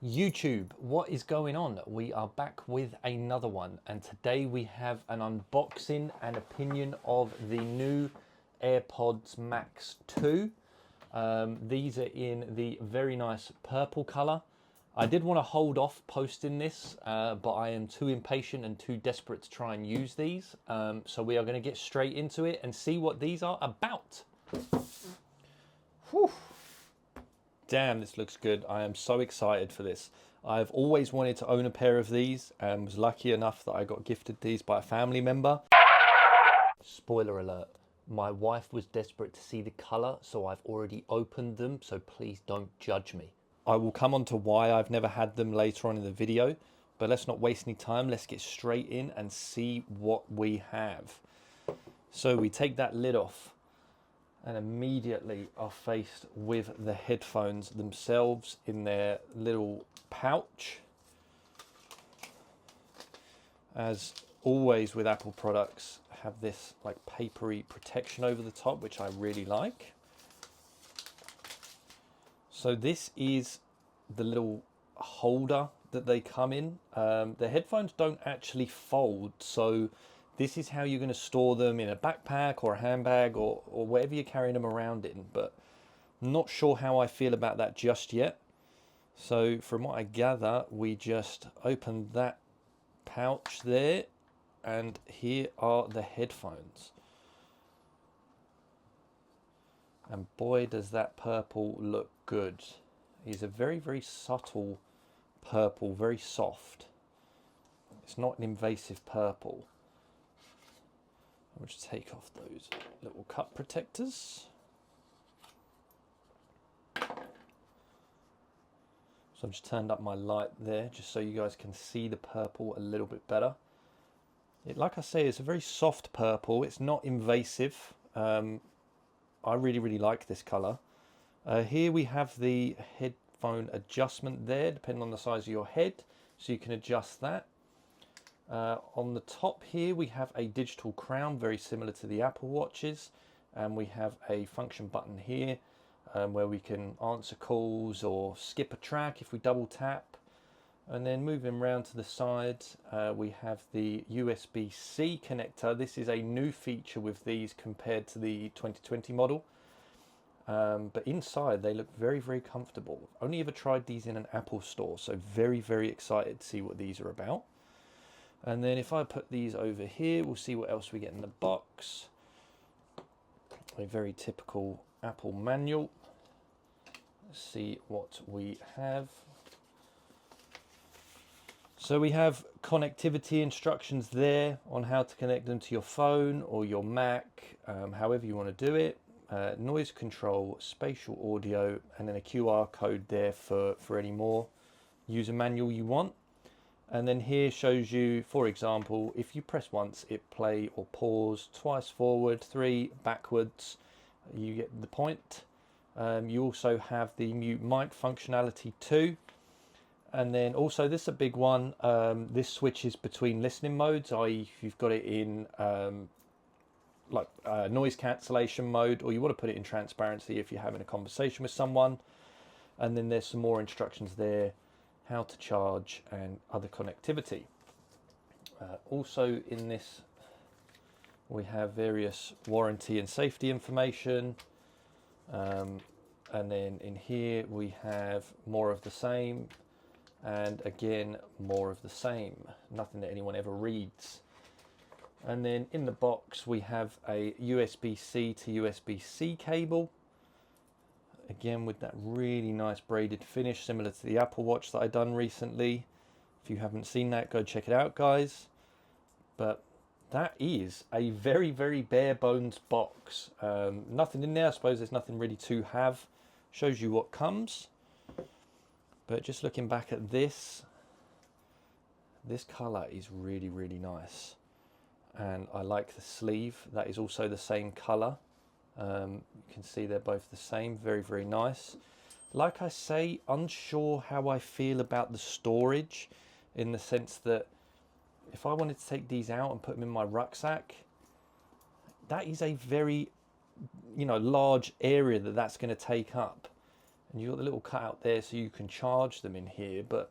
YouTube, what is going on? We are back with another one, and today we have an unboxing and opinion of the new AirPods Max 2. These are in the very nice purple color. I did want to hold off posting this, but I am too impatient and too desperate to try and use these. So we are going to get straight into it and see what these are about. Whew. Damn, this looks good. I am so excited for this. I've always wanted to own a pair of these and was lucky enough that I got gifted these by a family member. Spoiler alert, my wife was desperate to see the color, so I've already opened them, so please don't judge me. I will come on to why I've never had them later on in the video, but let's not waste any time. Let's get straight in and see what we have. So we take that lid off, and immediately are faced with the headphones themselves in their little pouch. As always with Apple products, have this like papery protection over the top, which I really like. So this is the little holder that they come in. The headphones don't actually fold, so this is how you're going to store them in a backpack or a handbag or whatever you're carrying them around in, but I'm not sure how I feel about that just yet. So from what I gather, we just open that pouch there, and here are the headphones. And boy, does that purple look good. It's a very, very subtle purple, very soft. It's not an invasive purple. I'll just take off those little cup protectors. So I've just turned up my light there just so you guys can see the purple a little bit better. Like I say, it's a very soft purple. It's not invasive. I really, really like this color. Here we have the headphone adjustment there, depending on the size of your head. So you can adjust that. On the top here we have a digital crown, very similar to the Apple Watches, and we have a function button here where we can answer calls or skip a track if we double tap. And then moving around to the side, we have the USB-C connector. This is a new feature with these compared to the 2020 model, but inside they look very, very comfortable. Only ever tried these in an Apple store, so very, very excited to see what these are about. And then if I put these over here, we'll see what else we get in the box. A very typical Apple manual. Let's see what we have. So we have connectivity instructions there on how to connect them to your phone or your Mac, however you want to do it. Noise control, spatial audio, and then a QR code there for any more user manual you want. And then here shows you, for example, if you press once, it play or pause, twice forward, 3 backwards. You get the point. You also have the mute mic functionality too. And then also, this is a big one. This switches between listening modes, i.e. if you've got it in noise cancellation mode, or you want to put it in transparency if you're having a conversation with someone. And then there's some more instructions there, how to charge and other connectivity. Also in this we have various warranty and safety information, and then in here we have more of the same, and again more of the same, nothing that anyone ever reads. And then in the box we have a USB-C to USB-C cable, again with that really nice braided finish similar to the Apple Watch that I done recently. If you haven't seen that, go check it out, guys. But that is a very, very bare bones box. Nothing in there. I suppose there's nothing really to have. Shows you what comes. But just looking back at this color is really, really nice. And I like the sleeve. That is also the same color. You can see they're both the same. Very, very nice. Like I say, unsure how I feel about the storage, in the sense that if I wanted to take these out and put them in my rucksack, that is a very, large area that's going to take up. and you've got the little cutout there so you can charge them in here, but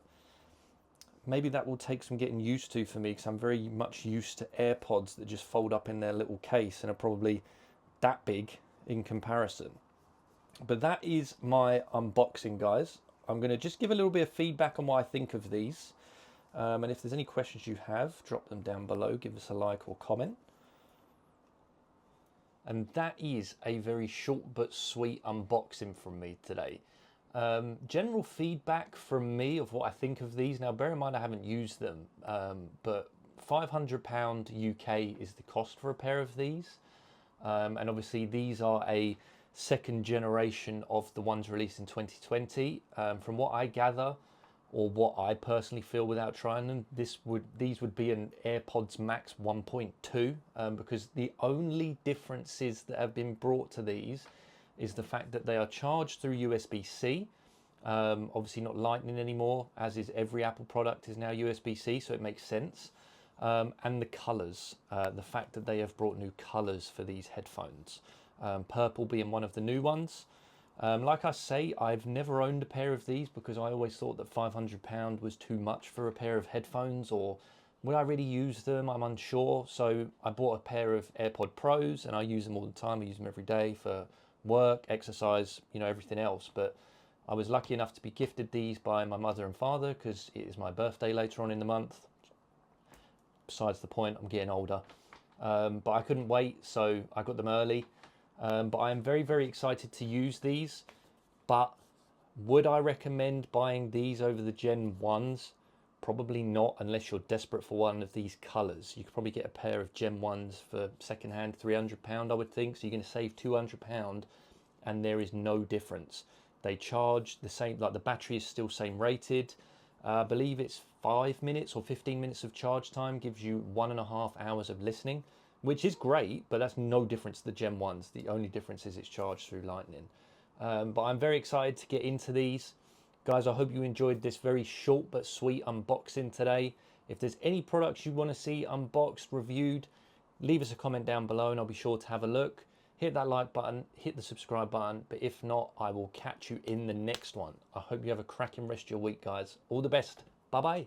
maybe that will take some getting used to for me, because I'm very much used to AirPods that just fold up in their little case and are probably that big in comparison. But that is my unboxing, guys. I'm going to just give a little bit of feedback on what I think of these. And if there's any questions you have, drop them down below, give us a like or comment. And that is a very short but sweet unboxing from me today. General feedback from me of what I think of these. Now, bear in mind I haven't used them, but £500 UK is the cost for a pair of these. And obviously these are a second generation of the ones released in 2020. From what I gather, or what I personally feel without trying them, these would be an AirPods Max 1.2, because the only differences that have been brought to these is the fact that they are charged through USB-C, obviously not Lightning anymore, as is every Apple product is now USB-C, so it makes sense. And the colours, the fact that they have brought new colours for these headphones, purple being one of the new ones. Like I say, I've never owned a pair of these because I always thought that £500 was too much for a pair of headphones, or would I really use them? I'm unsure. So I bought a pair of AirPod Pros and I use them all the time. I use them every day for work, exercise, you know, everything else. But I was lucky enough to be gifted these by my mother and father because it is my birthday later on in the month. Besides the point, I'm getting older. But I couldn't wait, so I got them early. But I am very, very excited to use these. But would I recommend buying these over the Gen 1s? Probably not, unless you're desperate for one of these colours. You could probably get a pair of Gen 1s for second-hand £300, I would think. So you're going to save £200, and there is no difference. They charge the same, like the battery is still same rated. I believe it's 5 minutes or 15 minutes of charge time, gives you 1.5 hours of listening, which is great, but that's no difference to the Gen 1s. The only difference is it's charged through Lightning. But I'm very excited to get into these. Guys, I hope you enjoyed this very short but sweet unboxing today. If there's any products you want to see unboxed, reviewed, leave us a comment down below and I'll be sure to have a look. Hit that like button, hit the subscribe button, but if not, I will catch you in the next one. I hope you have a cracking rest of your week, guys. All the best. Bye-bye.